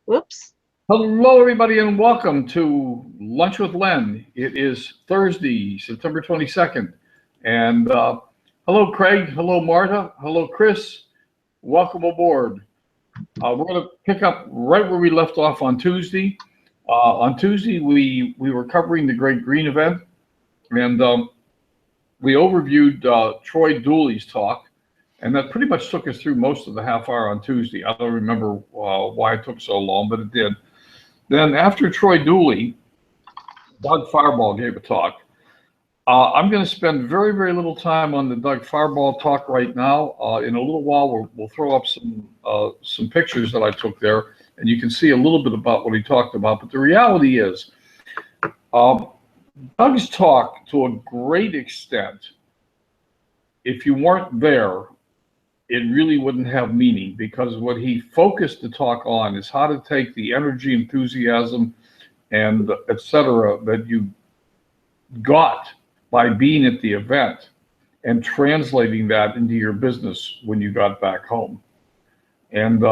Whoops. Hello, everybody, and welcome to Lunch with Len. It is Thursday, September 22nd. And hello, Craig. Hello, Marta. Hello, Chris. Welcome aboard. We're going to pick up right where we left off on Tuesday. On Tuesday, we were covering the Great Green Event, and we overviewed Troy Dooley's talk. And that pretty much took us through most of the half hour on Tuesday. I don't remember why it took so long, but it did. Then after Troy Dooley, Doug Fireball gave a talk. I'm going to spend very, very little time on the Doug Fireball talk right now. In a little while, we'll throw up some pictures that I took there, and you can see a little bit about what he talked about. But the reality is, Doug's talk, to a great extent, if you weren't there, it really wouldn't have meaning, because what he focused the talk on is how to take the energy, enthusiasm, and et cetera that you got by being at the event and translating that into your business when you got back home. And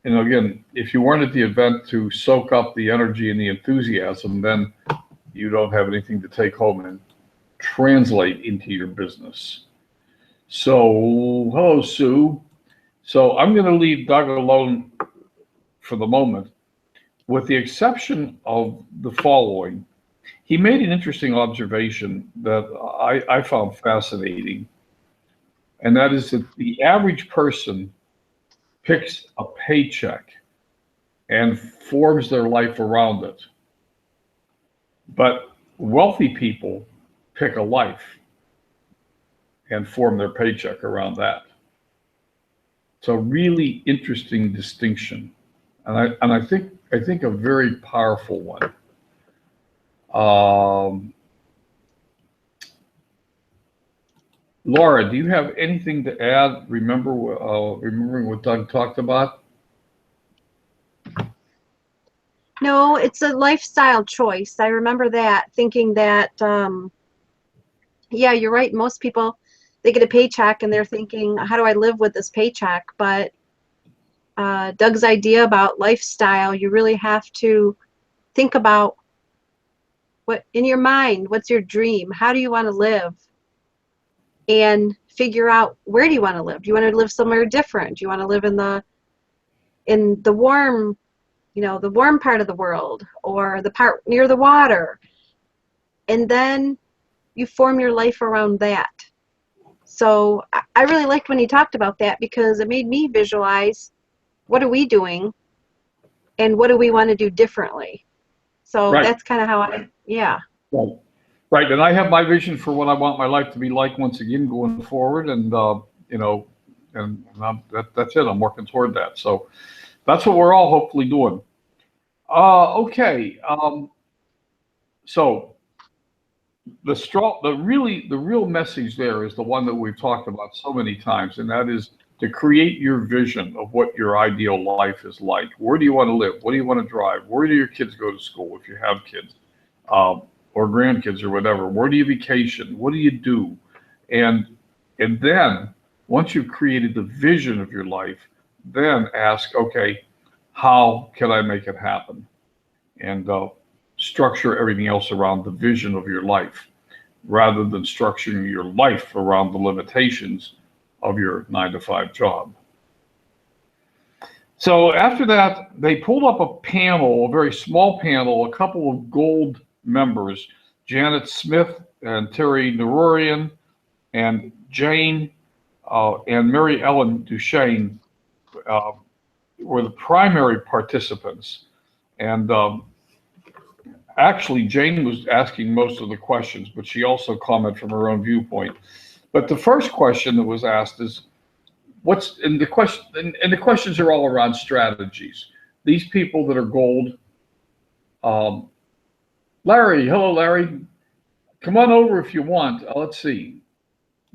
again, if you weren't at the event to soak up the energy and the enthusiasm, then you don't have anything to take home and translate into your business. So, hello, Sue. So I'm going to leave Doug alone for the moment, with the exception of the following. He made an interesting observation that I found fascinating, and that is that the average person picks a paycheck and forms their life around it. But wealthy people pick a life and form their paycheck around that. It's a really interesting distinction, and I think a very powerful one. Laura, do you have anything to add? Remembering what Doug talked about? No, it's a lifestyle choice. I remember that, thinking that, yeah, you're right. Most people, they get a paycheck and they're thinking, how do I live with this paycheck? But Doug's idea about lifestyle, you really have to think about what in your mind, what's your dream? How do you want to live? And figure out, where do you want to live? Do you want to live somewhere different? Do you want to live in the warm, the warm part of the world, or the part near the water? And then you form your life around that. So I really liked when he talked about that, because it made me visualize, what are we doing and what do we want to do differently? So Right. That's kind of how yeah. Right. And I have my vision for what I want my life to be like once again going forward. And, that's it. I'm working toward that. So that's what we're all hopefully doing. Okay. So the real message there is the one that we've talked about so many times, and that is to create your vision of what your ideal life is like. Where do you want to live? What do you want to drive? Where do your kids go to school if you have kids, or grandkids or whatever? Where do you vacation? What do you do? And then once you've created the vision of your life, then ask, okay, how can I make it happen? And structure everything else around the vision of your life, rather than structuring your life around the limitations of your 9-to-5 job. So after that, they pulled up a panel, a very small panel, a couple of gold members, Janet Smith and Terry Nerurian and Jane and Mary Ellen Duchesne were the primary participants. And actually, Jane was asking most of the questions, but she also commented from her own viewpoint. But the first question that was asked is, the questions are all around strategies. These people that are gold. Larry, hello, Larry. Come on over if you want. Let's see.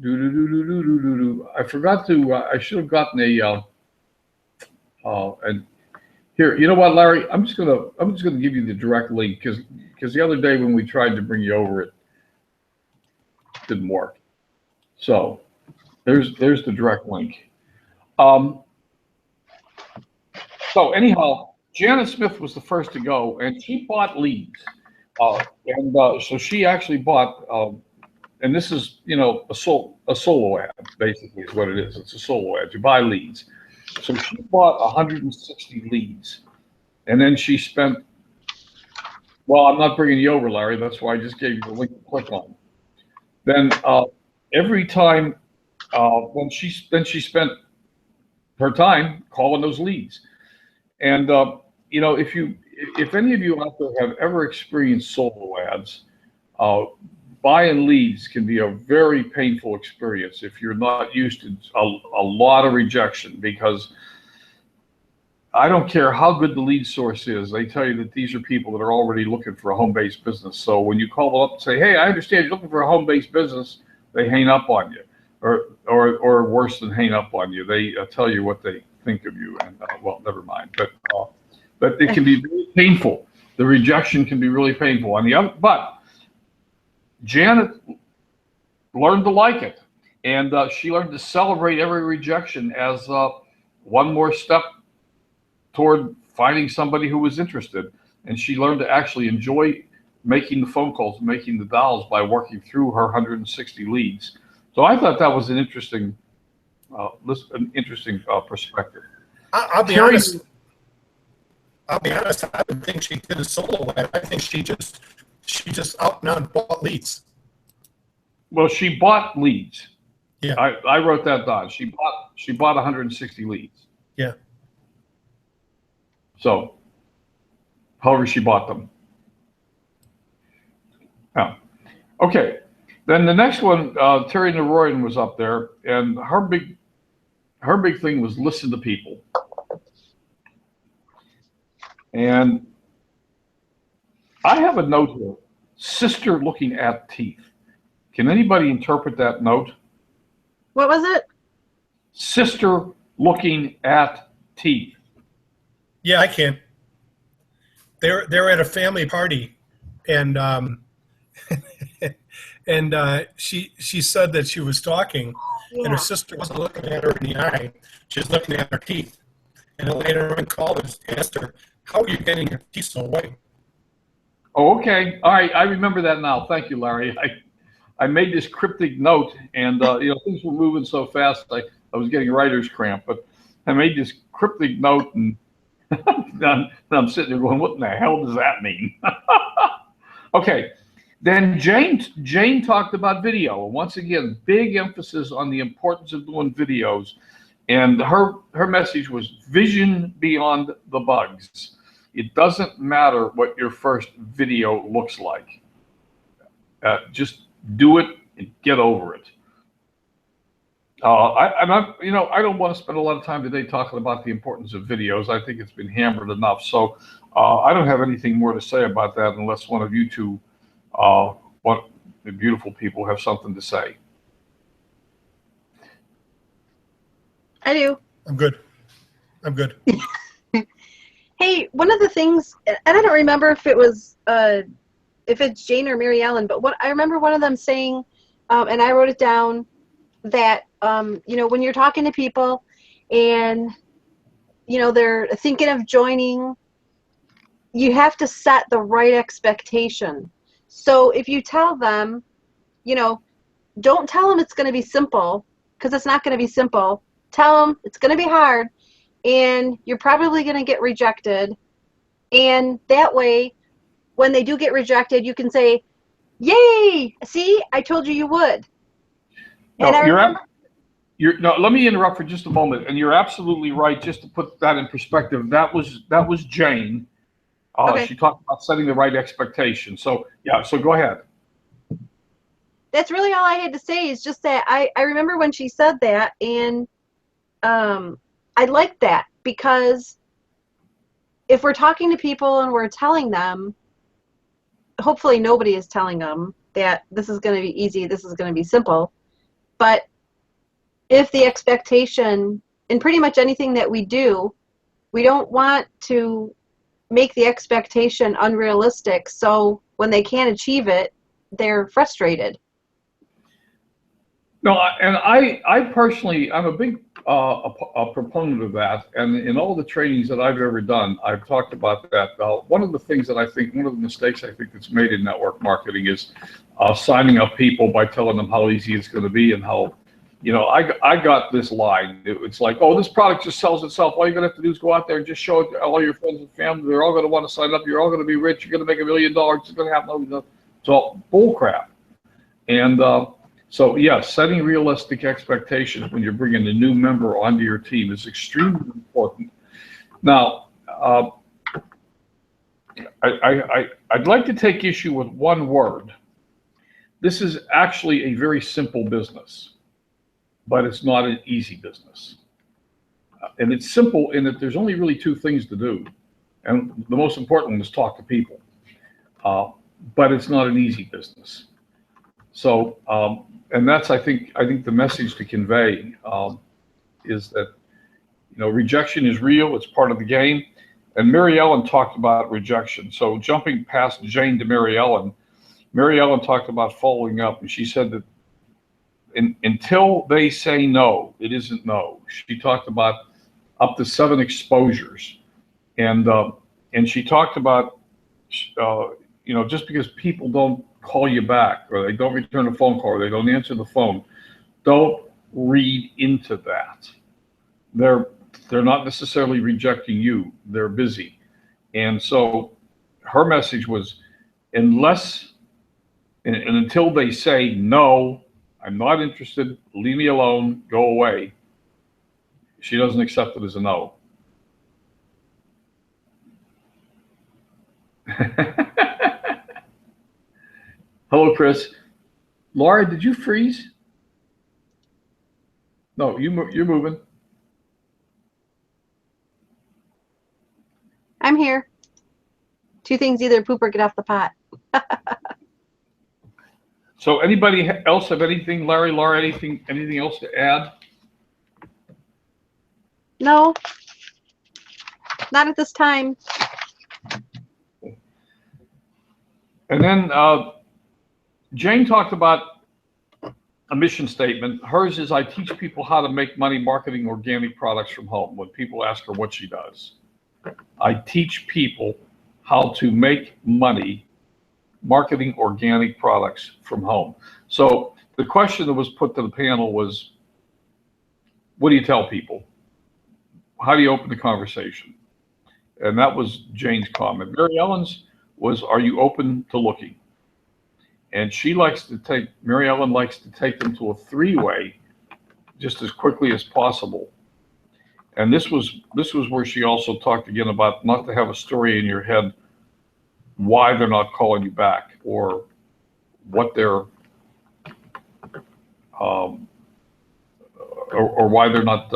I forgot to. I should have gotten a. And here, you know what, Larry? I'm just gonna give you the direct link, because the other day when we tried to bring you over, it didn't work. So there's the direct link. So anyhow, Janet Smith was the first to go, and she bought leads. So she actually bought, and this is, a solo ad, basically is what it is. It's a solo ad. You buy leads. So she bought 160 leads. And then she spent, well, I'm not bringing you over, Larry. That's why I just gave you the link to click on. Then every time, then she spent her time calling those leads. And if any of you out there have ever experienced solo ads, buying leads can be a very painful experience if you're not used to a lot of rejection, because I don't care how good the lead source is, they tell you that these are people that are already looking for a home-based business. So when you call them up and say, hey, I understand you're looking for a home-based business, they hang up on you, or worse than hang up on you, they tell you what they think of you, and well, never mind. But it can be very painful. The rejection can be really painful. But Janet learned to like it, and she learned to celebrate every rejection as one more step toward finding somebody who was interested. And she learned to actually enjoy making the phone calls, making the dials by working through her 160 leads. So I thought that was an interesting perspective. I'll be honest. I don't think she did a solo ad. I think she just out and out bought leads. Well, she bought leads. Yeah. I wrote that down. She bought 160 leads. Yeah. So, however she bought them. Yeah. Okay. Then the next one, Terry Naroyan was up there, and her big thing was listen to people. And I have a note here, sister looking at teeth. Can anybody interpret that note? What was it? Sister looking at teeth. Yeah, I can. They're at a family party, and and she said that she was talking, and her sister wasn't looking at her in the eye; she was looking at her teeth. And then later on, called her, asked her, "How are you getting your teeth so white?" Oh, okay. All right, I remember that now. Thank you, Larry. I made this cryptic note, and things were moving so fast, I was getting writer's cramp. But I made this cryptic note, and I'm sitting there going, what in the hell does that mean? Okay. Then Jane talked about video. Once again, big emphasis on the importance of doing videos. And her message was vision beyond the bugs. It doesn't matter what your first video looks like. Just do it and get over it. I don't want to spend a lot of time today talking about the importance of videos. I think it's been hammered enough. So I don't have anything more to say about that unless one of you two, the beautiful people, have something to say. I do. I'm good. Hey, one of the things, and I don't remember if it was, if it's Jane or Mary Ellen, but I remember one of them saying, and I wrote it down, that, when you're talking to people and, they're thinking of joining, you have to set the right expectation. So if you tell them, don't tell them it's going to be simple, because it's not going to be simple. Tell them it's going to be hard, and you're probably going to get rejected. And that way, when they do get rejected, you can say, yay, see, I told you you would. And no, let me interrupt for just a moment. And you're absolutely right. Just to put that in perspective, that was Jane. Okay. She talked about setting the right expectation. So yeah, so go ahead. That's really all I had to say, is just that I remember when she said that, and I like that, because if we're talking to people and we're telling them, hopefully nobody is telling them that this is going to be easy, this is going to be simple. But if the expectation in pretty much anything that we do, we don't want to make the expectation unrealistic, so when they can't achieve it, they're frustrated. No, and I personally, I'm a big a proponent of that. And in all the trainings that I've ever done, I've talked about that. One of the things that I think, one of the mistakes I think that's made in network marketing is signing up people by telling them how easy it's going to be and how, I got this line. It's like, oh, this product just sells itself. All you're going to have to do is go out there and just show it to all your friends and family. They're all going to want to sign up. You're all going to be rich. You're going to make $1 million. It's going to happen. It's all bull crap. And so, yes, setting realistic expectations when you're bringing a new member onto your team is extremely important. Now, I'd like to take issue with one word. This is actually a very simple business, but it's not an easy business. And it's simple in that there's only really two things to do. And the most important one is talk to people. But it's not an easy business. So, and that's, I think the message to convey is that, rejection is real. It's part of the game. And Mary Ellen talked about rejection. So jumping past Jane to Mary Ellen talked about following up. And she said that until they say no, it isn't no. She talked about up to 7 exposures. And she talked about, just because people don't call you back, or they don't return a phone call, or they don't answer the phone, don't read into that. They're not necessarily rejecting you. They're busy. And so her message was, unless and until they say, no, I'm not interested, leave me alone, go away, she doesn't accept it as a no. Hello, Chris. Laura, did you freeze? No, you're moving. I'm here. 2 things, either poop or get off the pot. So anybody else have anything, Larry, Laura, anything else to add? No, not at this time. And then Jane talked about a mission statement. Hers is, I teach people how to make money marketing organic products from home. When people ask her what she does, I teach people how to make money marketing organic products from home. So the question that was put to the panel was, what do you tell people? How do you open the conversation? And that was Jane's comment. Mary Ellen's was, are you open to looking? And Mary Ellen likes to take them to a 3-way just as quickly as possible. And this was where she also talked again about not to have a story in your head why they're not calling you back, or what they're or why they're not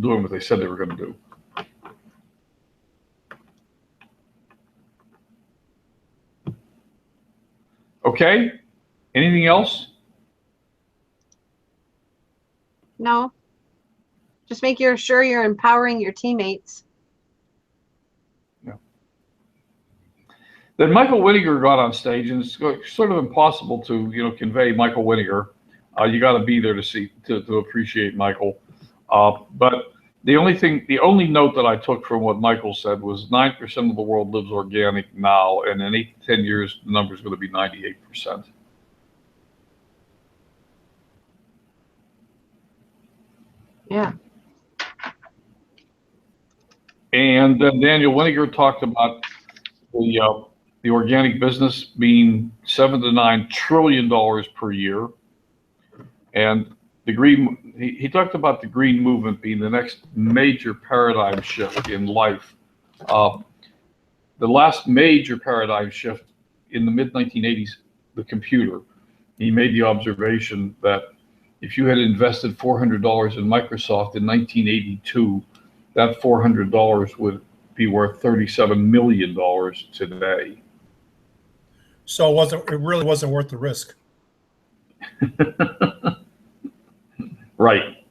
doing what they said they were going to do. Okay, anything else? No. Just make sure you're empowering your teammates. Yeah. Then Michael Winninger got on stage, and it's sort of impossible to convey Michael Winninger. You got to be there to appreciate Michael. But the only note that I took from what Michael said was 9% of the world lives organic now, and in 8 to 10 years, the number is going to be 98%. Yeah. And then Daniel Winninger talked about the organic business being $7 to $9 trillion per year, and the green. He talked about the green movement being the next major paradigm shift in life. The last major paradigm shift in the mid-1980s, the computer. He made the observation that if you had invested $400 in Microsoft in 1982, that $400 would be worth $37 million today. So it really wasn't worth the risk. Right.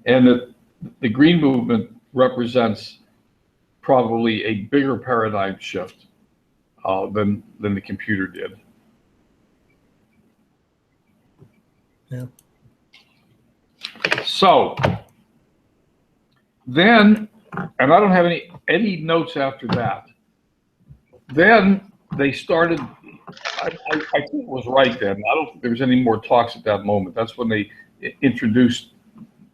And the green movement represents probably a bigger paradigm shift than the computer did. Yeah. So then, and I don't have any notes after that. Then they started. I think it was right then. I don't think there was any more talks at that moment. That's when they introduced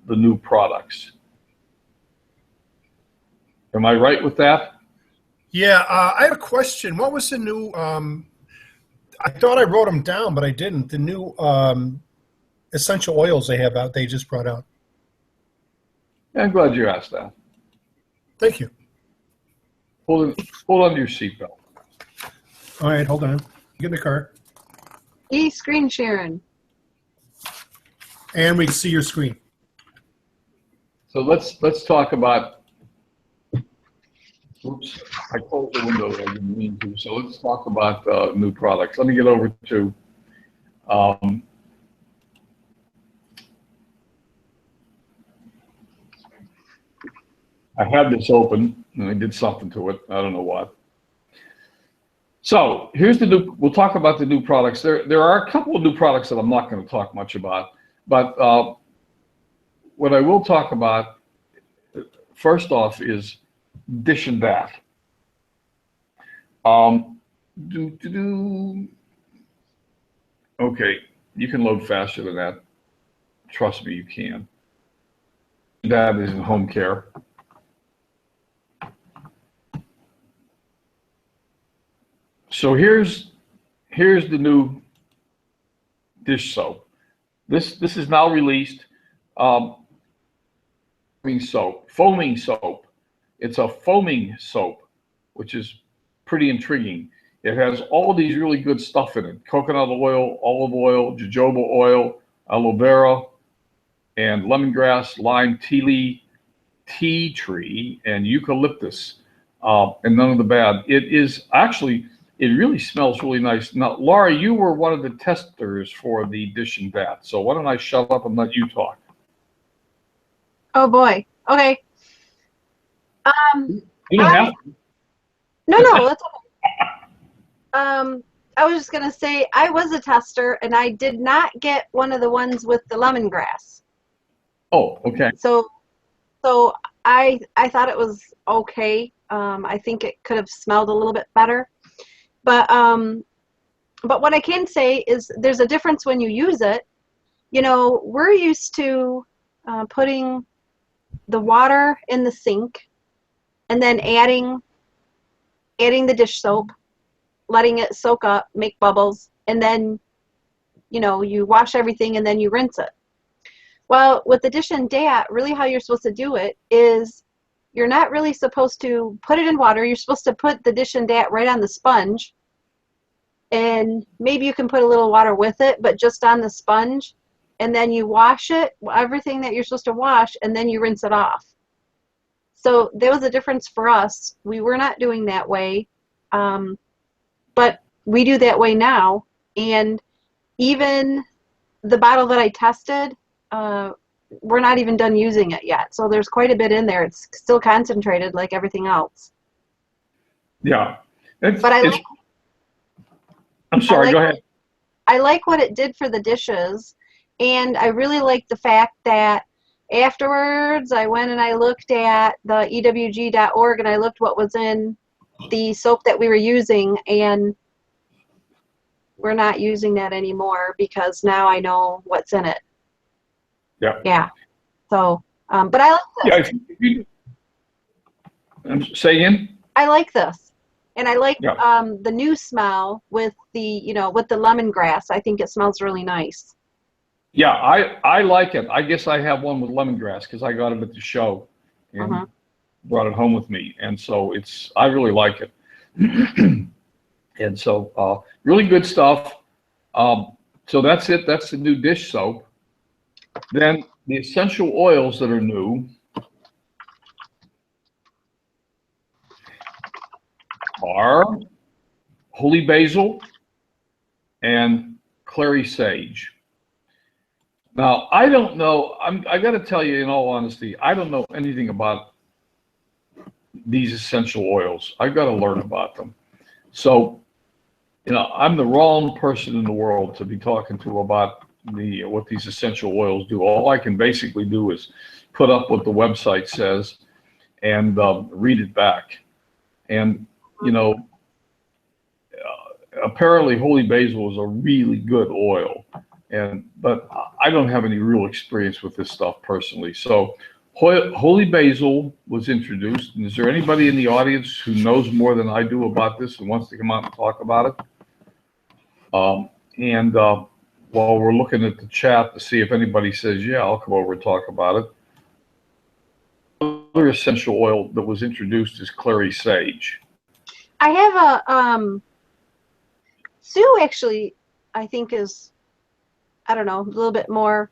the new products. Am I right with that? Yeah, I have a question. What was the new? I thought I wrote them down, but I didn't. The new essential oils they have out. They just brought out. I'm glad you asked that. Thank you. Hold on to your seatbelt. All right, hold on. Get in the car, Screen sharing. and we can see your screen. So let's talk about. Oops, I closed the window. I didn't mean to. So let's talk about new products. Let me get over to. I had this open and I did something to it. I don't know what. So here's the new. We'll talk about the new products. There are a couple of new products that I'm not going to talk much about, but what I will talk about first off is Dish and Dat. Okay, you can load faster than that. Trust me, you can. That is in home care. So here's the new dish soap. This is now released. Foaming soap. It's a foaming soap, which is pretty intriguing. It has all these really good stuff in it: coconut oil, olive oil, jojoba oil, aloe vera, and lemongrass, lime, tea tree, and eucalyptus, and none of the bad. It really smells really nice. Now, Laura, you were one of the testers for the Dish and Dat, so why don't I shut up and let you talk? Oh boy. Okay. You don't have to. No, that's okay. I was just gonna say I was a tester and I did not get one of the ones with the lemongrass. Oh, okay. So I thought it was okay. I think it could have smelled a little bit better. But what I can say is there's a difference when you use it. You know, we're used to putting the water in the sink and then adding the dish soap, letting it soak up, make bubbles, and then, you know, you wash everything and then you rinse it. Well, with the Dish and Dat, really how you're supposed to do it is you're not really supposed to put it in water. You're supposed to put the Dish and Dat right on the sponge. And maybe you can put a little water with it, but just on the sponge. And then you wash it, everything that you're supposed to wash, and then you rinse it off. So there was a difference for us. We were not doing that way, but we do that way now. And even the bottle that I tested, we're not even done using it yet. So there's quite a bit in there. It's still concentrated like everything else. Yeah. I'm sorry, go ahead. I like what it did for the dishes, and I really like the fact that afterwards I went and I looked at the EWG.org and I looked what was in the soap that we were using, and we're not using that anymore because now I know what's in it. Yeah. Yeah. So, but I like this. Yeah. Say again? I like this. And I like the new smell with the with the lemongrass. I think it smells really nice. Yeah, I like it. I guess I have one with lemongrass because I got it at the show and brought it home with me, and so I really like it. And so really good stuff. So that's it. That's the new dish soap. Then the essential oils that are new are holy basil and clary sage. Now, I don't know, I got to tell you in all honesty, I don't know anything about these essential oils. I've got to learn about them. So, I'm the wrong person in the world to be talking to about what these essential oils do. All I can basically do is put up what the website says and read it back. And apparently holy basil is a really good oil, but I don't have any real experience with this stuff personally. So holy basil was introduced. And is there anybody in the audience who knows more than I do about this and wants to come out and talk about it? While we're looking at the chat to see if anybody says, yeah, I'll come over and talk about it. Another essential oil that was introduced is clary sage. I have a, Sue actually, I think is, I don't know, a little bit more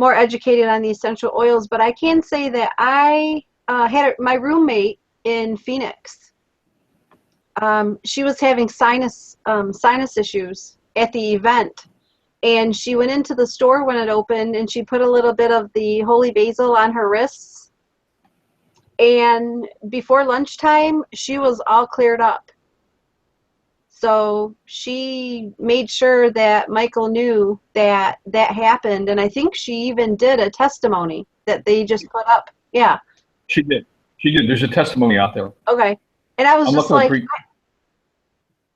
educated on the essential oils, but I can say that I had my roommate in Phoenix. She was having sinus issues at the event, and she went into the store when it opened, and she put a little bit of the holy basil on her wrists, and before lunchtime she was all cleared up. So she made sure that Michael knew that that happened, and I think she even did a testimony that they just put up. Yeah, she did. There's a testimony out there. Okay. And I was just like,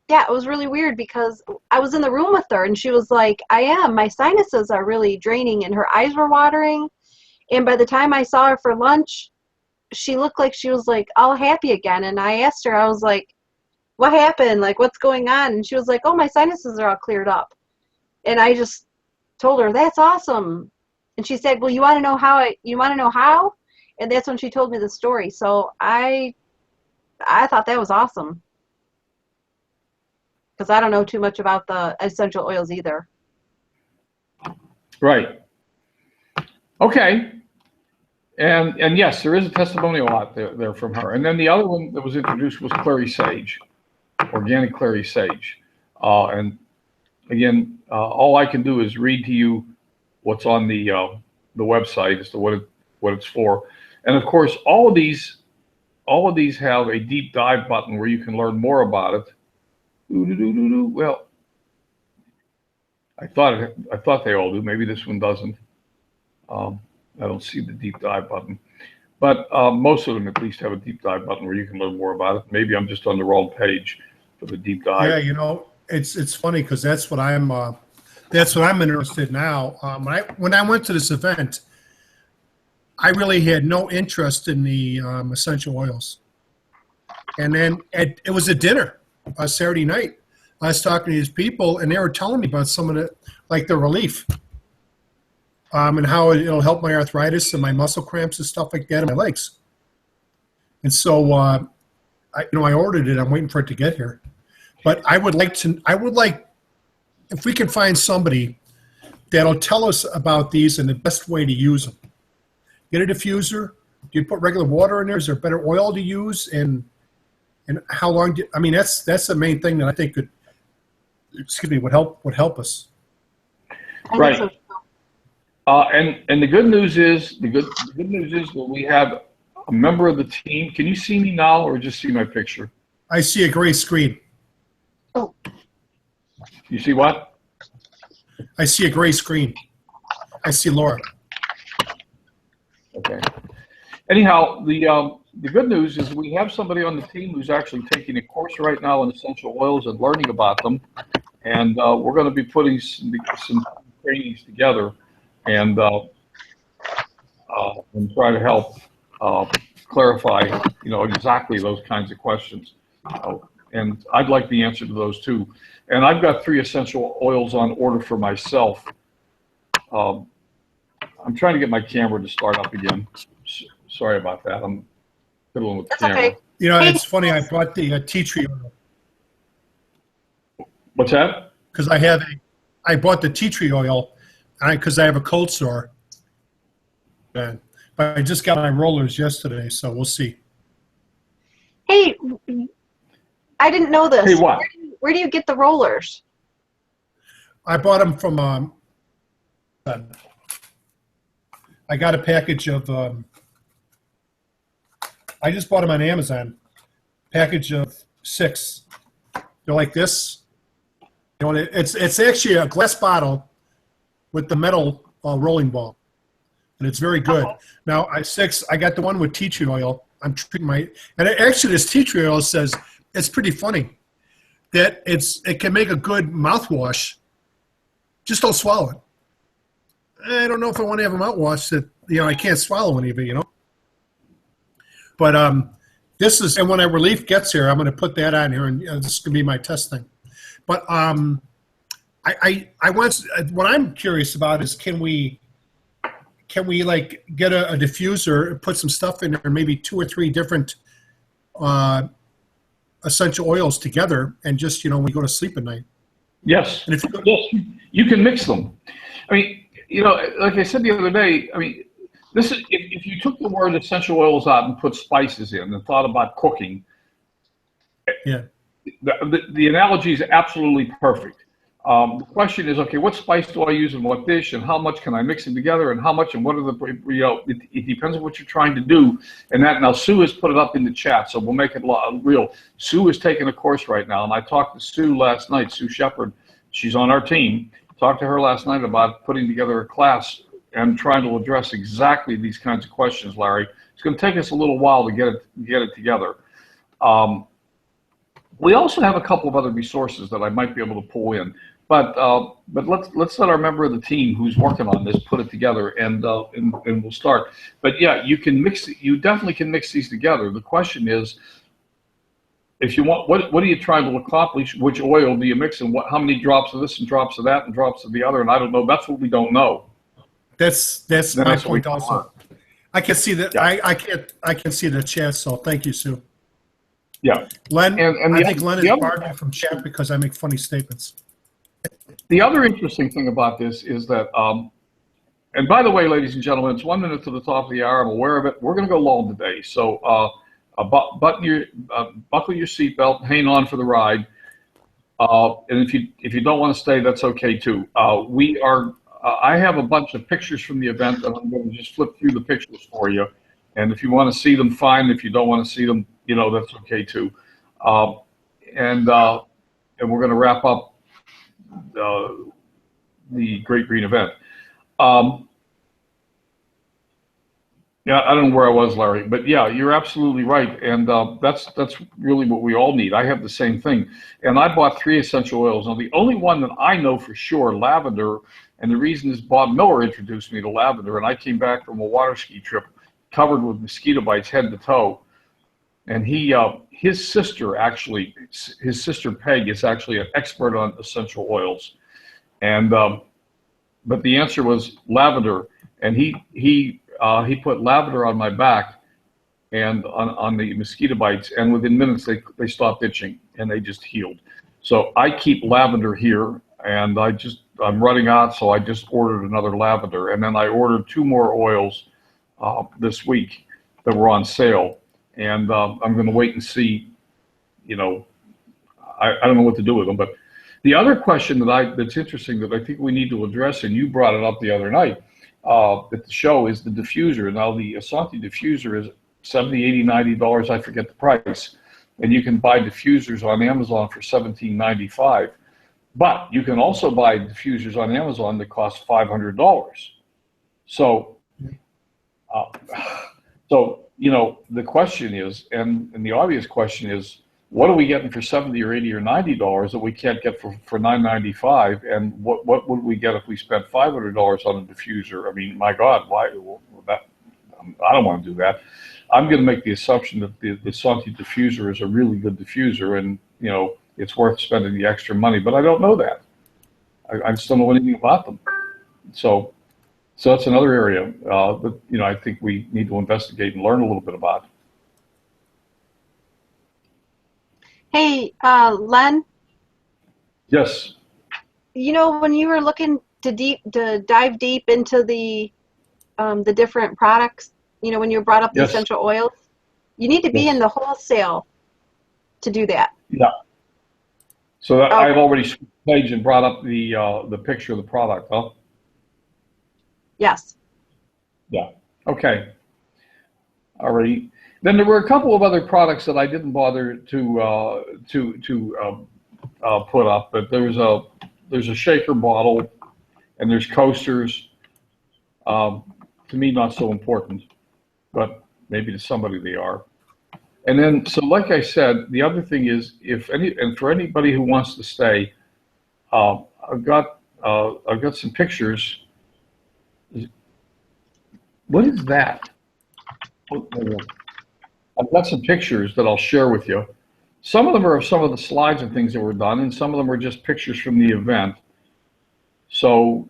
yeah, it was really weird because I was in the room with her and she was like, my sinuses are really draining, and her eyes were watering. And by the time I saw her for lunch, she looked like she was like all happy again. And I asked her, I was like, what happened? Like, what's going on? And she was like, oh, my sinuses are all cleared up. And I just told her, that's awesome. And she said, well, you want to know how? And that's when she told me the story. So I thought that was awesome, because I don't know too much about the essential oils either. Right. Okay. And yes, there is a testimonial out there from her. And then the other one that was introduced was clary sage, organic clary sage. And again, all I can do is read to you what's on the website as to what it's for. And of course, all of these have a deep dive button where you can learn more about it. Well, I thought they all do. Maybe this one doesn't. I don't see the deep dive button, but most of them at least have a deep dive button where you can learn more about it. Maybe I'm just on the wrong page for the deep dive. Yeah, it's funny because that's what I'm interested in now. When I went to this event, I really had no interest in the essential oils, and then it was a dinner, Saturday night. I was talking to these people, and they were telling me about some of the relief. And how it'll help my arthritis and my muscle cramps and stuff like that in my legs. And so, I ordered it. I'm waiting for it to get here. But I would like, if we can find somebody that'll tell us about these and the best way to use them. Get a diffuser. Do you put regular water in there? Is there better oil to use? And how long? That's the main thing that I think would help us. Right. And the good news is that we have a member of the team. Can you see me now, or just see my picture? I see a gray screen. Oh. You see what? I see a gray screen. I see Laura. Okay. Anyhow, the good news is we have somebody on the team who's actually taking a course right now in essential oils and learning about them, and we're going to be putting some trainings together. And try to help clarify, exactly those kinds of questions. And I'd like the answer to those too. And I've got 3 essential oils on order for myself. I'm trying to get my camera to start up again. Sorry about that. I'm fiddling with the camera. Okay. It's funny. I bought the tea tree oil. What's that? Because I bought the tea tree oil. Because I have a cold sore. But I just got my rollers yesterday, so we'll see. Hey, I didn't know this. Hey, what? Where do you get the rollers? I bought them from. I got a package of. I just bought them on Amazon. Package of 6. They're like this. It's actually a glass bottle. with the metal rolling ball, and it's very good. Okay. Now I got the one with tea tree oil. I'm treating and actually this tea tree oil says it's pretty funny that it can make a good mouthwash. Just don't swallow it. I don't know if I want to have a mouthwash that I can't swallow any of it, But this is, and when a Relief gets here, I'm going to put that on here, and this is going to be my test thing. But what I'm curious about is can we like get a diffuser, put some stuff in there, maybe 2 or 3 different essential oils together, and just when we go to sleep at night. Yes. And Yes, you can mix them. I mean, like I said the other day, I mean, this is if you took the word essential oils out and put spices in and thought about cooking, yeah, the analogy is absolutely perfect. The question is, okay, what spice do I use in what dish, and how much can I mix them together, and how much, and what are the, it depends on what you're trying to do. And that, now Sue has put it up in the chat, so we'll make it real. Sue is taking a course right now, and I talked to Sue last night, Sue Shepard. She's on our team. Talked to her last night about putting together a class and trying to address exactly these kinds of questions, Larry. It's going to take us a little while to get it together. We also have a couple of other resources that I might be able to pull in, but let's let our member of the team who's working on this put it together, and we'll start. But yeah, you definitely can mix these together. The question is, if you want, what are you trying to accomplish? Which oil do you mix, and how many drops of this and drops of that and drops of the other? And I don't know. That's what we don't know. That's my point also. I can see that. Yeah. I can see the chat. So thank you, Sue. Yeah. Len, and I think Len is barred me from chat because I make funny statements. The other interesting thing about this is that, and by the way, ladies and gentlemen, it's 1 minute to the top of the hour. I'm aware of it. We're going to go long today, so buckle your seatbelt, hang on for the ride. And if you don't want to stay, that's okay too. I have a bunch of pictures from the event, and I'm going to just flip through the pictures for you. And if you want to see them, fine. If you don't want to see them, that's okay too. And we're going to wrap up the Great Green event. Yeah, I don't know where I was, Larry, but yeah, you're absolutely right, and that's really what we all need. I have the same thing, and I bought 3 essential oils. Now, the only one that I know for sure, lavender, and the reason is Bob Miller introduced me to lavender, and I came back from a water ski trip covered with mosquito bites head to toe, and his sister Peg is actually an expert on essential oils, and but the answer was lavender, and he put lavender on my back and on the mosquito bites, and within minutes they stopped itching and they just healed. So I keep lavender here, and I'm running out, so I just ordered another lavender, and then I ordered 2 more oils this week that were on sale, and I'm going to wait and see. I don't know what to do with them, but the other question that's interesting that I think we need to address, and you brought it up the other night at the show, is the diffuser. Now the Asanti diffuser is $70, $80, $90. I forget the price, and you can buy diffusers on Amazon for $17.95. But you can also buy diffusers on Amazon that cost $500. So, the question is, and the obvious question is, what are we getting for $70 or $80 or $90 that we can't get for $9.95? And what would we get if we spent $500 on a diffuser? I mean, my God, why? I don't want to do that. I'm going to make the assumption that the Santi diffuser is a really good diffuser, and it's worth spending the extra money. But I don't know that. I just don't know anything about them. So that's another area that I think we need to investigate and learn a little bit about. Hey, Len. Yes. When you were looking to dive deep into the different products, when you brought up the essential oils, you need to be in the wholesale to do that. Yeah. So I've already switched page and brought up the picture of the product, huh? Yes. Yeah. Okay. All right. Then there were a couple of other products that I didn't bother to put up, but there's a shaker bottle, and there's coasters. To me, not so important, but maybe to somebody they are. And then, so like I said, the other thing is, and for anybody who wants to stay, I've got some pictures. What is that? I've got some pictures that I'll share with you. Some of them are some of the slides and things that were done, and some of them are just pictures from the event. So,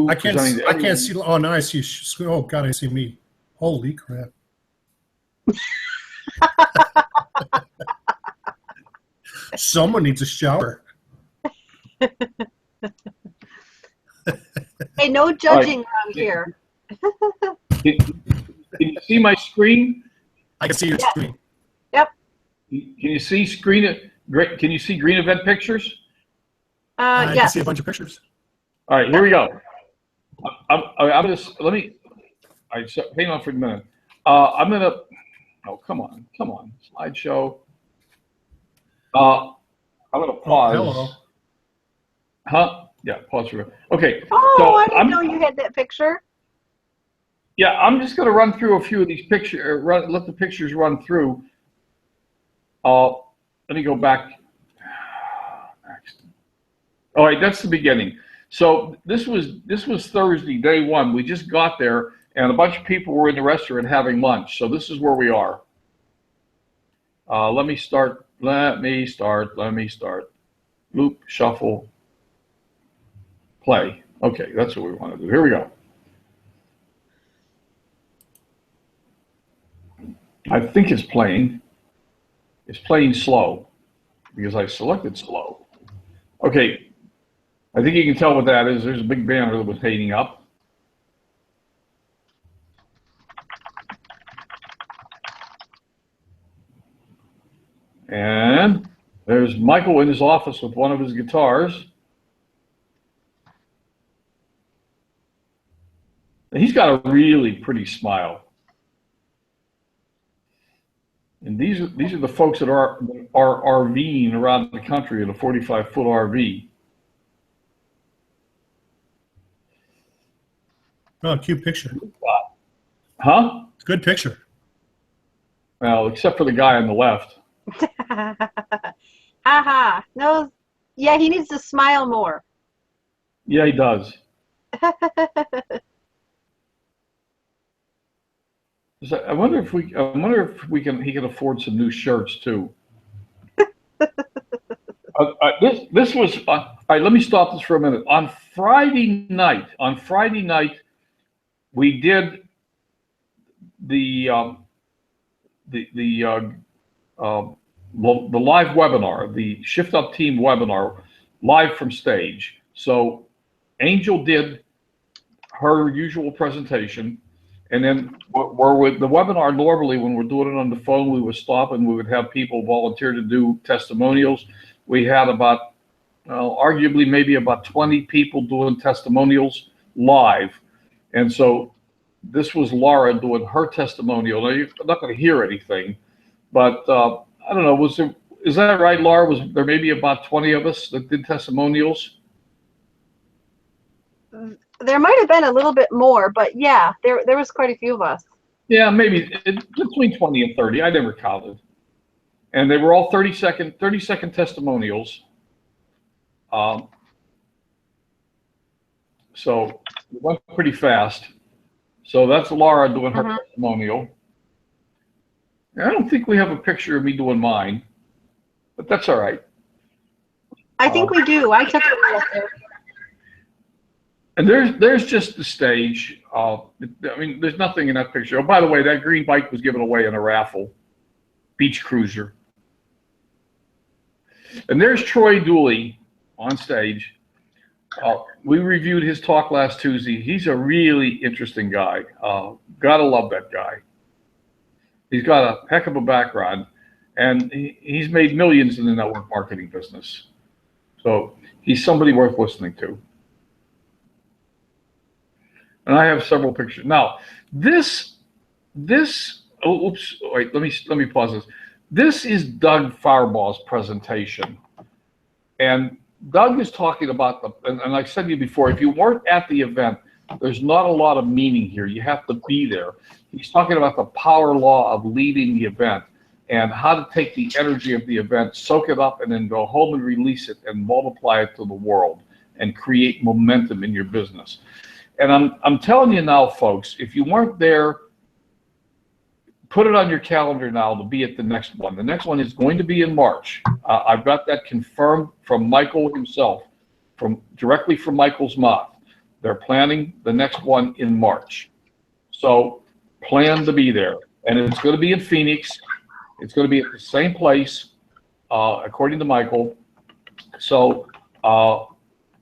I can't see. Oh, now I see. Oh, God, I see me. Holy crap. Someone needs a shower. Hey, no judging around here. Can you see my screen? I can see your screen. Yep. Can you see screen? Can you see green event pictures? I can Yes. see a bunch of pictures. All right, here we go. I'm just hang on for a minute. I'm gonna. Oh, come on, slideshow. I'm gonna pause. Oh, hello. Huh? Yeah, pause for a minute. Okay. Oh, so I didn't know you had that picture. Yeah, I'm just going to run through a few of these pictures. Let the pictures run through. Let me go back. Next. All right, that's the beginning. So this was Thursday, day one. We just got there, and a bunch of people were in the restaurant having lunch. So this is where we are. Let me start. Loop, shuffle, play. Okay, that's what we want to do. Here we go. I think it's playing. It's playing slow because I selected slow. Okay, I think you can tell what that is. There's a big banner that was heating up. And there's Michael in his office with one of his guitars. And he's got a really pretty smile. And these are the folks that are RVing around the country in a 45-foot RV. Oh, cute picture. Huh? Good picture. Well, except for the guy on the left. Haha. No. Yeah, he needs to smile more. Yeah, he does. I wonder if he can afford some new shirts too. This was all right. Let me stop this for a minute. On Friday night, we did the live webinar, the Shift Up Team webinar, live from stage. So Angel did her usual presentation. And then we're with the webinar, normally when we're doing it on the phone, we would stop and we would have people volunteer to do testimonials. We had about, arguably maybe about 20 people doing testimonials live. And so this was Laura doing her testimonial. Now, you're not going to hear anything, but I don't know, is that right, Laura? Was there maybe about 20 of us that did testimonials? There might have been a little bit more, but yeah, there was quite a few of us. Yeah, maybe between 20 and 30. I never counted. And they were all 30-second testimonials. So it went pretty fast. So that's Laura doing her testimonial. I don't think we have a picture of me doing mine, but that's all right. I think we do. I took it up there. And there's just the stage. I mean, there's nothing in that picture. Oh, by the way, that green bike was given away in a raffle. Beach Cruiser. And there's Troy Dooley on stage. We reviewed his talk last Tuesday. He's a really interesting guy. Gotta love that guy. He's got a heck of a background, and he's made millions in the network marketing business. So he's somebody worth listening to. And I have several pictures. Now, oh, oops, wait, let me pause this. This is Doug Farbaugh's presentation. And Doug is talking about and I said to you before, if you weren't at the event, there's not a lot of meaning here. You have to be there. He's talking about the power law of leading the event and how to take the energy of the event, soak it up, and then go home and release it and multiply it to the world and create momentum in your business. And I'm telling you now, folks, if you weren't there, put it on your calendar now to be at the next one. The next one is going to be in March. I've got that confirmed from Michael himself, directly from Michael's mouth. They're planning the next one in March. So plan to be there. And it's going to be in Phoenix. It's going to be at the same place, according to Michael. So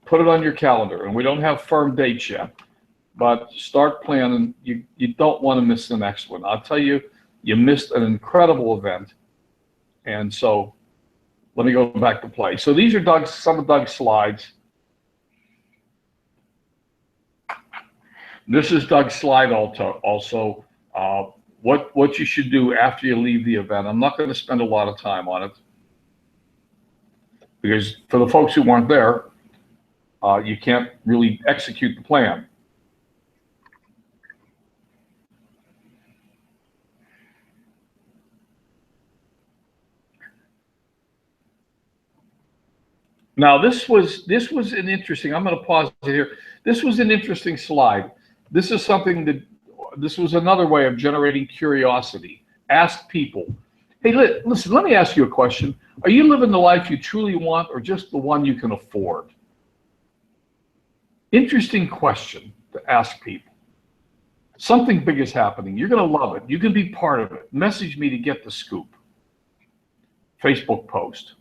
put it on your calendar. And we don't have firm dates yet, but start planning. You don't want to miss the next one. I'll tell you, you missed an incredible event. And so let me go back to play. So these are some of Doug's slides. This is Doug's slide also. What you should do after you leave the event. I'm not going to spend a lot of time on it because for the folks who weren't there, you can't really execute the plan. Now this was an interesting. I'm going to pause it here. This was an interesting slide. This is something that. This was another way of generating curiosity. Ask people, hey, listen, let me ask you a question. Are you living the life you truly want or just the one you can afford? Interesting question to ask people. Something big is happening. You're going to love it. You can be part of it. Message me to get the scoop. Facebook post.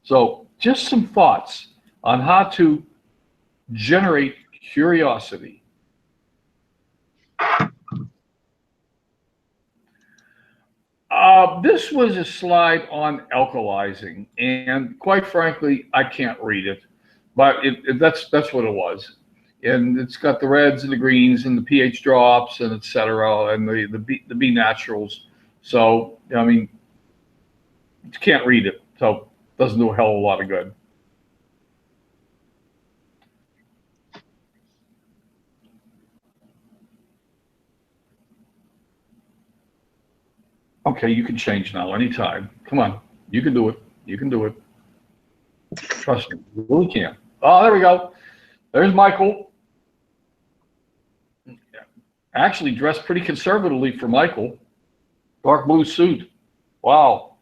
So just some thoughts on how to generate curiosity. This was a slide on alkalizing, and quite frankly, I can't read it, but that's what it was. And it's got the reds and the greens and the pH drops and et cetera, and the B naturals. So, I mean, you can't read it, so it doesn't do a hell of a lot of good. Okay, you can change now anytime. Come on, you can do it. You can do it. Trust me, you really can. Oh, there we go. There's Michael. Actually dressed pretty conservatively for Michael. Dark blue suit. Wow.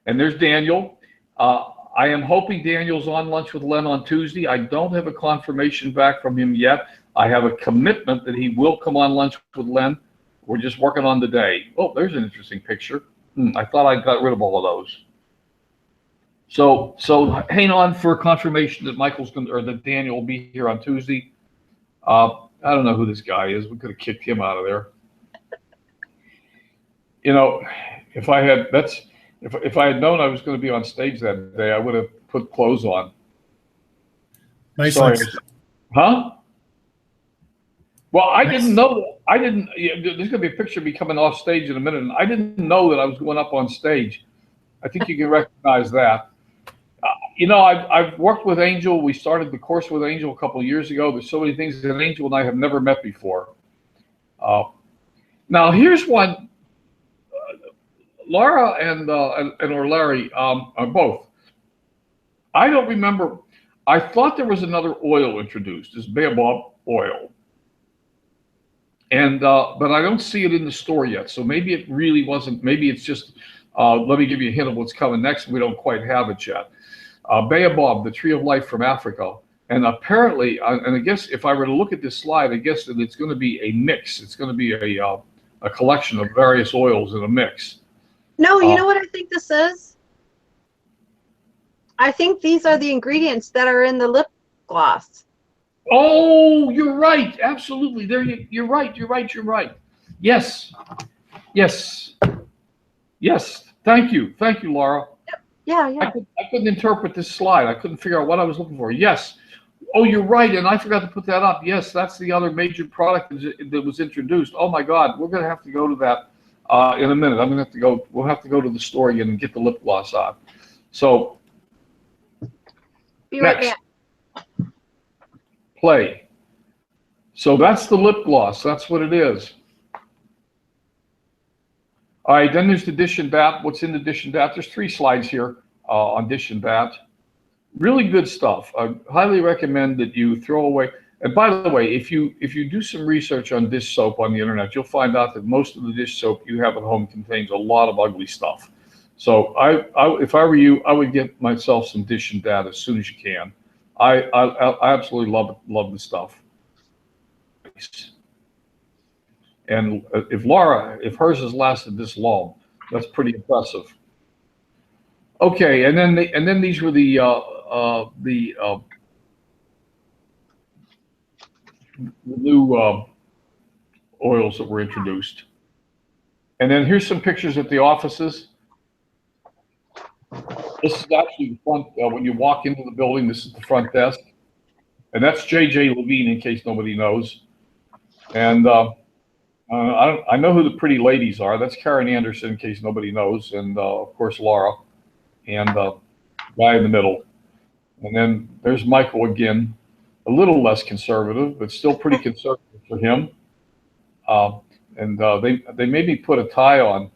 And there's Daniel. I am hoping Daniel's on Lunch with Len on Tuesday. I don't have a confirmation back from him yet. I have a commitment that he will come on Lunch with Len. We're just working on the day. Oh, there's an interesting picture. I thought I got rid of all of those. So hang on for confirmation that that Daniel will be here on Tuesday. I don't know who this guy is. We could have kicked him out of there. You know, if I had known I was going to be on stage that day, I would have put clothes on. Nice. Sorry. Huh? Well, I didn't know. There's going to be a picture of me coming off stage in a minute, and I didn't know that I was going up on stage. I think you can recognize that. You know, I've worked with Angel. We started the course with Angel a couple of years ago. There's so many things that Angel and I have never met before. Now, here's one. Laura or Larry are both. I don't remember. I thought there was another oil introduced, this baobab oil. And but I don't see it in the store yet. So maybe it really wasn't. Maybe it's just. Let me give you a hint of what's coming next. We don't quite have it yet. Baobab, the tree of life from Africa, and apparently, and I guess if I were to look at this slide, I guess that it's going to be a mix. It's going to be a collection of various oils in a mix. No, you know what I think this is? I think these are the ingredients that are in the lip gloss. Oh, you're right. Absolutely. You're right. Yes. Thank you, Laura. Yeah. I couldn't interpret this slide. I couldn't figure out what I was looking for. Yes. Oh, you're right. And I forgot to put that up. Yes, that's the other major product that was introduced. Oh my God, we're going to have to go to that in a minute. We'll have to go to the store again and get the lip gloss on. So Be right Next. back. Play. So that's the lip gloss. That's what it is. All right, then there's the dish and bath. What's in the dish and bath? There's 3 slides here on dish and bath. Really good stuff. I highly recommend that you throw away. And by the way, if you do some research on dish soap on the internet, you'll find out that most of the dish soap you have at home contains a lot of ugly stuff. So if I were you, I would get myself some dish and bath as soon as you can. I absolutely love the stuff. And if hers has lasted this long, that's pretty impressive. Okay, and then these were the new oils that were introduced. And then here's some pictures at the offices. This is actually the front, when you walk into the building, this is the front desk. And that's J.J. Levine, in case nobody knows. And I know who the pretty ladies are. That's Karen Anderson, in case nobody knows. And of course, Laura. And guy in the middle. And then there's Michael again, a little less conservative, but still pretty conservative for him. They made me put a tie on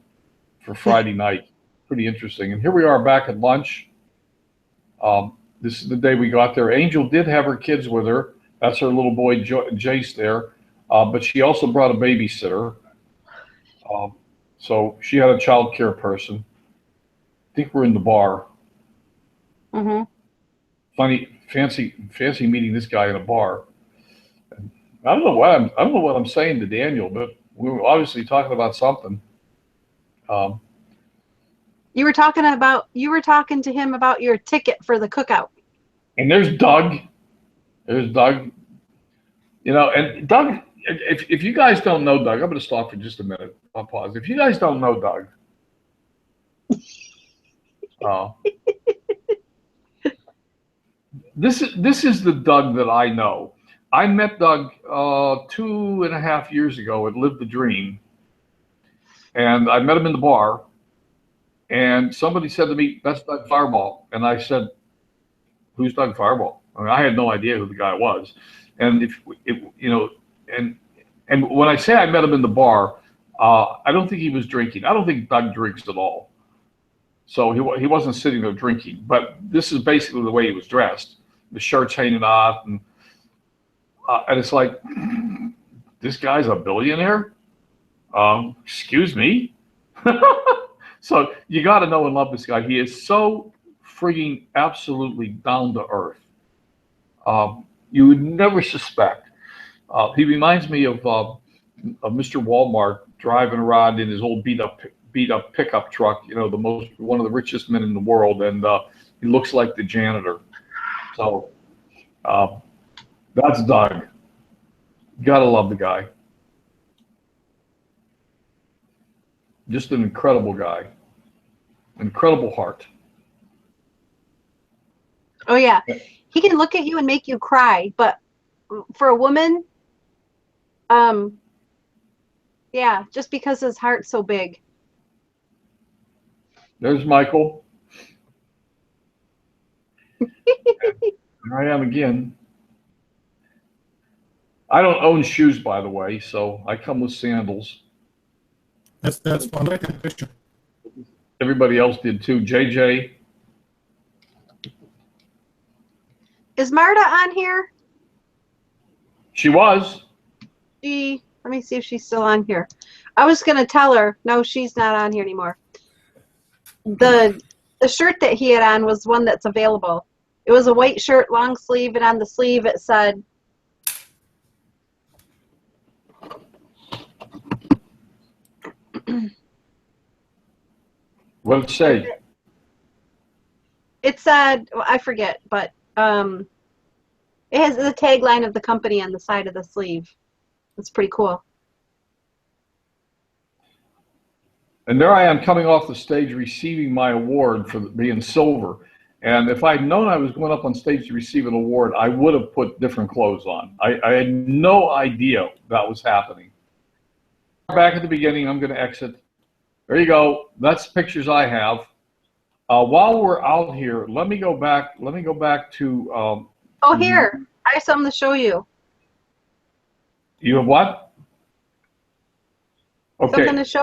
for Friday night. Pretty interesting. And here we are back at lunch. This is the day we got there. Angel did have her kids with her. That's her little boy, Jace there. But she also brought a babysitter. So she had a child care person. I think we're in the bar. Mm-hmm. Funny, fancy meeting this guy in a bar. I don't know what I'm saying to Daniel, but we were obviously talking about something. You were talking to him about your ticket for the cookout. And there's Doug. There's Doug. You know, and Doug, if you guys don't know Doug, I'm going to stop for just a minute. I'll pause. If you guys don't know Doug, this is the Doug that I know. I met Doug 2.5 years ago at Live the Dream, and I met him in the bar. And somebody said to me, "That's Doug Fireball," and I said, "Who's Doug Fireball?" I mean, I had no idea who the guy was. And and when I say I met him in the bar, I don't think he was drinking. I don't think Doug drinks at all. So he wasn't sitting there drinking. But this is basically the way he was dressed. The shirt's hanging off, and it's like, this guy's a billionaire? Excuse me? So you got to know and love this guy. He is so frigging absolutely down to earth. You would never suspect. He reminds me of Mr. Walmart driving around in his old beat up pickup truck. You know, one of the richest men in the world, and he looks like the janitor. So that's Doug. Gotta love the guy. Just an incredible guy. Incredible heart. Oh yeah. He can look at you and make you cry, but for a woman, yeah, just because his heart's so big. There's Michael. Here I am again. I don't own shoes, by the way, so I come with sandals. That's fun. I like that picture. Everybody else did too. JJ. Is Marta on here? She was. Let me see if she's still on here. I was gonna tell her. No, she's not on here anymore. The shirt that he had on was one that's available. It was a white shirt, long sleeve, and on the sleeve it said, what did it say? It said, well, I forget, but it has the tagline of the company on the side of the sleeve. It's pretty cool. And there I am coming off the stage receiving my award for being silver. And if I'd known I was going up on stage to receive an award, I would have put different clothes on. I had no idea that was happening. Back at the beginning, I'm going to exit. There you go. That's the pictures I have. While we're out here, let me go back to, Oh, here. I have something to show you. you have what? Okay. Something to show.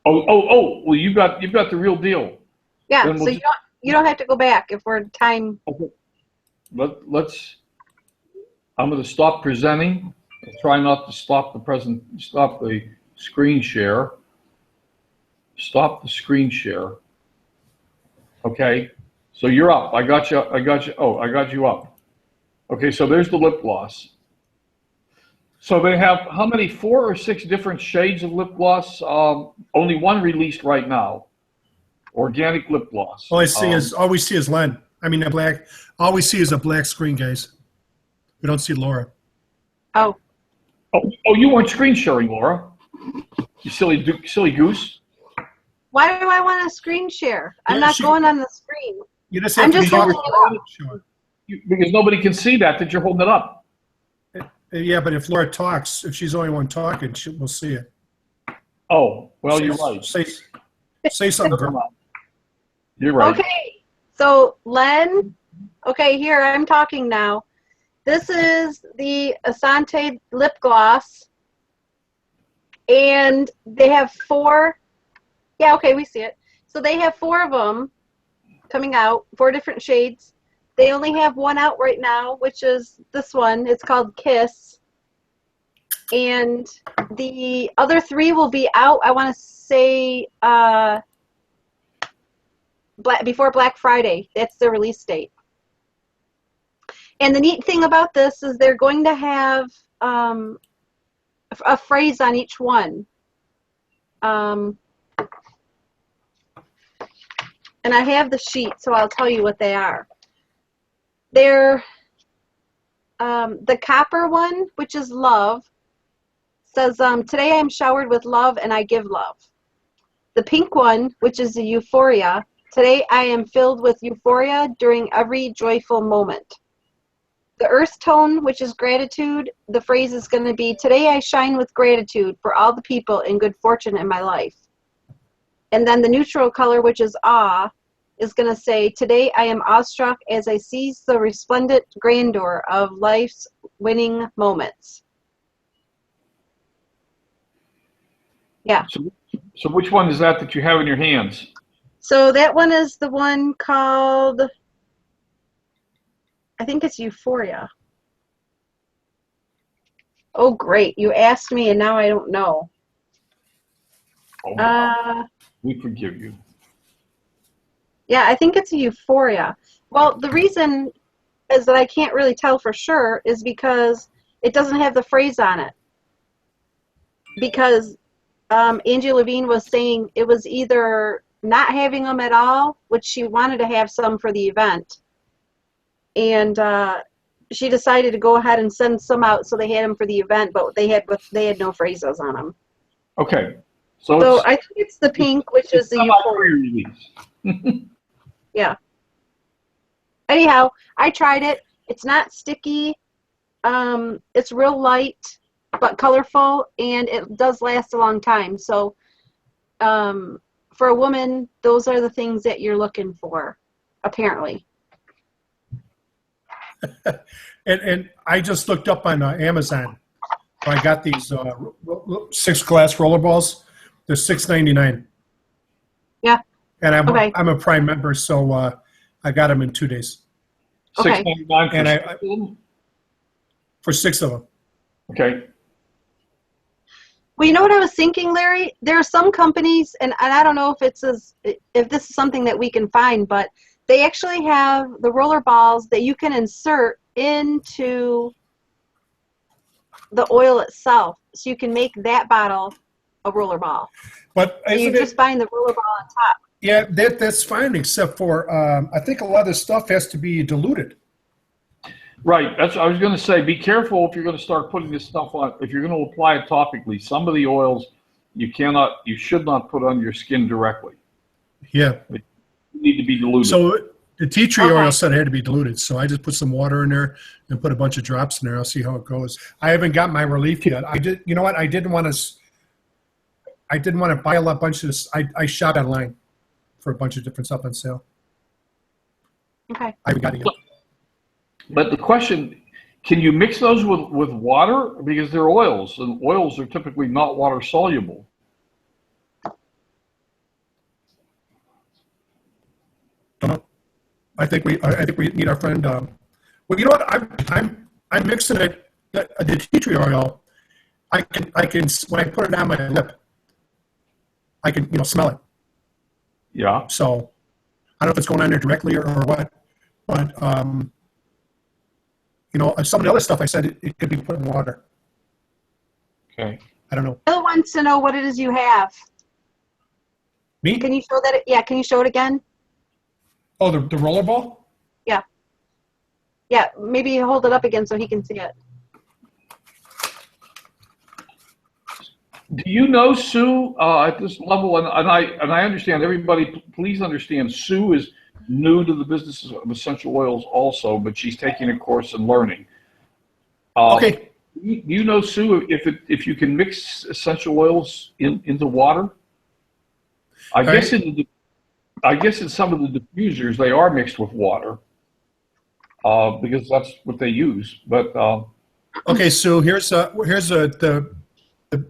Well, you got the real deal. Yeah, Then so we'll you don't have to go back if we're time. Okay. I'm going to stop presenting and try not to stop the screen share. Stop the screen share. Okay. So you're up. I got you. Oh, I got you up. Okay. So there's the lip gloss. So they have how many? 4 or 6 different shades of lip gloss. Only one released right now. Organic lip gloss. All we see is Len. I mean, the black. All we see is a black screen, guys. We don't see Laura. Oh. Oh, you weren't screen sharing, Laura. You silly goose. Why do I want a screen share? I'm not going on the screen. You just have I'm to just be holding it up. Sure. Because nobody can see that you're holding it up. Yeah, but if Laura talks, if she's the only one talking, we'll see it. Oh, well, you're right. Say something, girl. You're right. Okay, so Len, okay, here, I'm talking now. This is the Asante lip gloss, and they have 4, yeah, okay, we see it. So they have 4 of them coming out, 4 different shades. They only have 1 out right now, which is this one. It's called Kiss. And the other 3 will be out, I want to say, before Black Friday. That's the release date. And the neat thing about this is they're going to have a phrase on each one. And I have the sheet, so I'll tell you what they are. They're the copper one, which is love, says, today I am showered with love and I give love. The pink one, which is the euphoria, today I am filled with euphoria during every joyful moment. The earth tone, which is gratitude, the phrase is going to be, today I shine with gratitude for all the people in good fortune in my life. And then the neutral color, which is awe, is going to say, today I am awestruck as I seize the resplendent grandeur of life's winning moments. Yeah. So which one is that you have in your hands? So that one is the one called, I think it's Euphoria. Oh, great. You asked me and now I don't know. Oh, we forgive you. Yeah, I think it's a Euphoria. Well, the reason is that I can't really tell for sure is because it doesn't have the phrase on it. Because Angie Levine was saying it was either not having them at all, which she wanted to have some for the event, and she decided to go ahead and send some out so they had them for the event, but they had no phrases on them. Okay, so I think it's the pink, which is the Euphoria release. Yeah. Anyhow, I tried it. It's not sticky. It's real light but colorful, and it does last a long time. So for a woman, those are the things that you're looking for, apparently. And I just looked up on Amazon. I got these 6 glass rollerballs. They're $6.99. Yeah. And I'm a Prime member, so I got them in 2 days. Okay. $6.99 for 6 of them. Okay. Well, you know what I was thinking, Larry? There are some companies, and I don't know if this is something that we can find, but they actually have the roller balls that you can insert into the oil itself, so you can make that bottle a roller ball. But you're just buying the roller ball on top. Yeah, that's fine, except for I think a lot of this stuff has to be diluted. Right. That's what I was going to say. Be careful if you're going to start putting this stuff on. If you're going to apply it topically, some of the oils you should not put on your skin directly. Yeah. They need to be diluted. So the tea tree oil said it had to be diluted, so I just put some water in there and put a bunch of drops in there. I'll see how it goes. I haven't got my relief yet. You know what? I didn't want to buy a bunch of this. I shop online for a bunch of different stuff on sale. Okay. I haven't gotten it yet. But the question, can you mix those with water? Because they're oils, and oils are typically not water soluble. Don't know. I think we need our friend. Well, you know what? I'm mixing it. The tea tree oil. I can when I put it on my lip, I can smell it. Yeah. So I don't know if it's going on there directly or what, but some of the other stuff I said it could be put in water. Okay. I don't know. Bill wants to know what it is you have. Me? Can you show that? Yeah, can you show it again? Oh, the rollerball? Yeah, maybe hold it up again so he can see it. Do you know Sue at this level? And I understand everybody. Please understand, Sue is new to the business of essential oils also, but she's taking a course in learning. Okay. Do you know, Sue, if you can mix essential oils into water? I guess in some of the diffusers they are mixed with water because that's what they use. But Okay, Sue. Here's the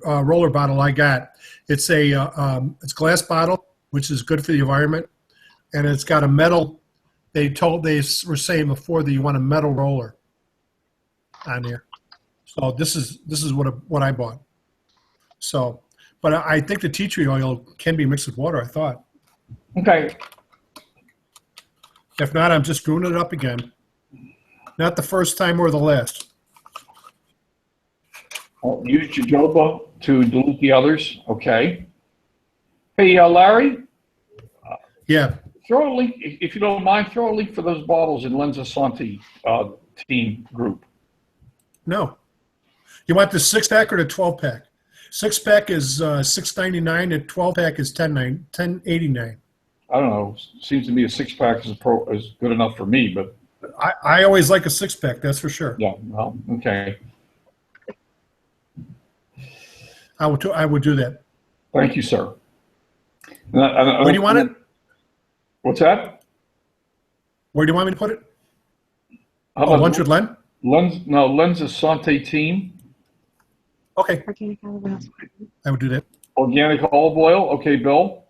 roller bottle I got. It's it's a glass bottle, which is good for the environment, and it's got a metal. They were saying before that you want a metal roller on here. So this is what I bought. So, but I think the tea tree oil can be mixed with water. I thought. okay. If not, I'm just screwing it up again. Not the first time or the last. Use jojoba to dilute the others. Okay. Hey, Larry, Yeah. throw a link, if you don't mind, throw a link for those bottles in Lenza Santi team group. No. You want the 6-pack or the 12-pack? 6-pack is $6.99 and 12-pack is $10.89. I don't know. Seems to me a 6-pack is good enough for me, but I always like a 6-pack, that's for sure. yeah, well, okay. I would do that. Thank you, sir. Where do you want it? What's that? Where do you want me to put it? How about Lunch with Len? Lenza Santi team. Okay, Organic olive oil. I would do that. Organic olive oil. Okay, Bill.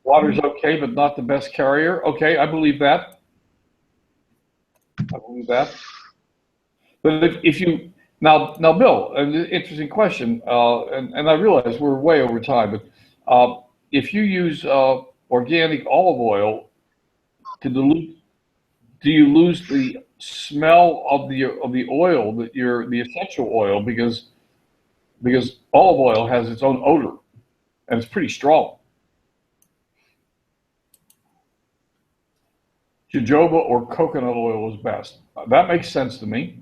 Water's okay, but not the best carrier. Okay, I believe that. But if you now, Bill, an interesting question, and I realize we're way over time, but if you use organic olive oil to dilute, do you lose the smell of the oil the essential oil because olive oil has its own odor and it's pretty strong? Jojoba or coconut oil is best. That makes sense to me.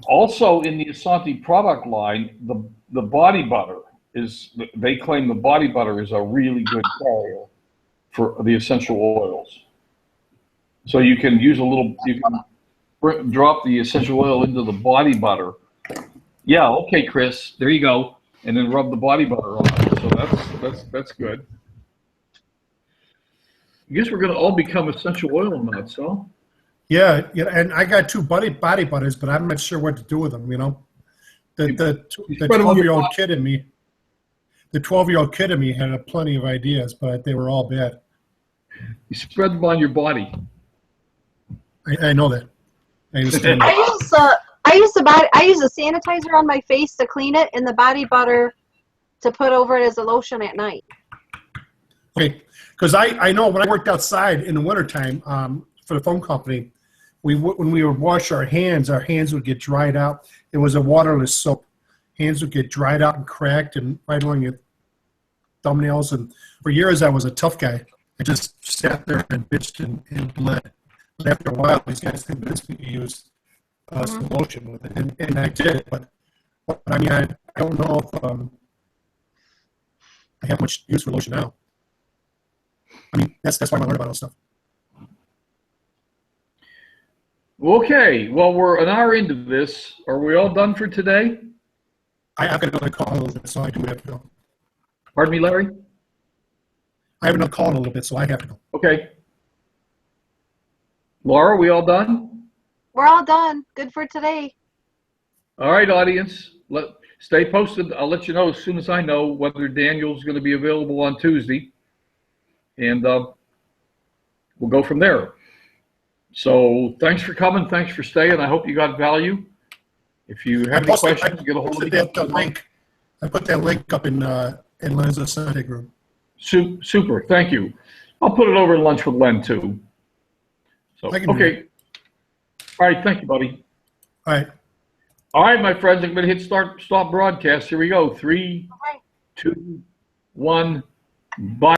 Also, in the Asanti product line, the body butter they claim the body butter is a really good carrier for the essential oils. So you can use you can drop the essential oil into the body butter. Yeah, okay, Chris, there you go. And then rub the body butter on it. So that's good. I guess we're going to all become essential oil nuts, huh? Yeah, and I got 2 body butters, but I'm not sure what to do with them. The 12-year-old kid in me. The 12-year-old kid in me had plenty of ideas, but they were all bad. You spread them on your body. I know that. I understand. I use a sanitizer on my face to clean it, and the body butter to put over it as a lotion at night. Okay, because I know when I worked outside in the wintertime for the phone company, when we would wash our hands would get dried out. It was a waterless soap. Hands would get dried out and cracked and right along your thumbnails. And for years, I was a tough guy. I just sat there and bitched and bled. But after a while, these guys convinced me to use some lotion with it, and I did. But I mean, I don't know if I have much use for lotion now. I mean, that's why I learned about all this stuff. Okay, well, we're an hour into this. Are we all done for today? I've got another call in a little bit, so I do have to go. Pardon me, Larry? I have another call in a little bit, so I have to go. Okay. Laura, we all done? We're all done. Good for today. All right, audience, stay posted. I'll let you know as soon as I know whether Daniel's going to be available on Tuesday, and we'll go from there. So thanks for coming. Thanks for staying. I hope you got value. If you have any questions, get a hold of me. I put that link up in Len's Sunday group. Super. Thank you. I'll put it over at Lunch with Len too. So, okay. All right. Thank you, buddy. All right. All right, my friends. I'm going to hit stop broadcast. Here we go. 3, 2, 1. Bye.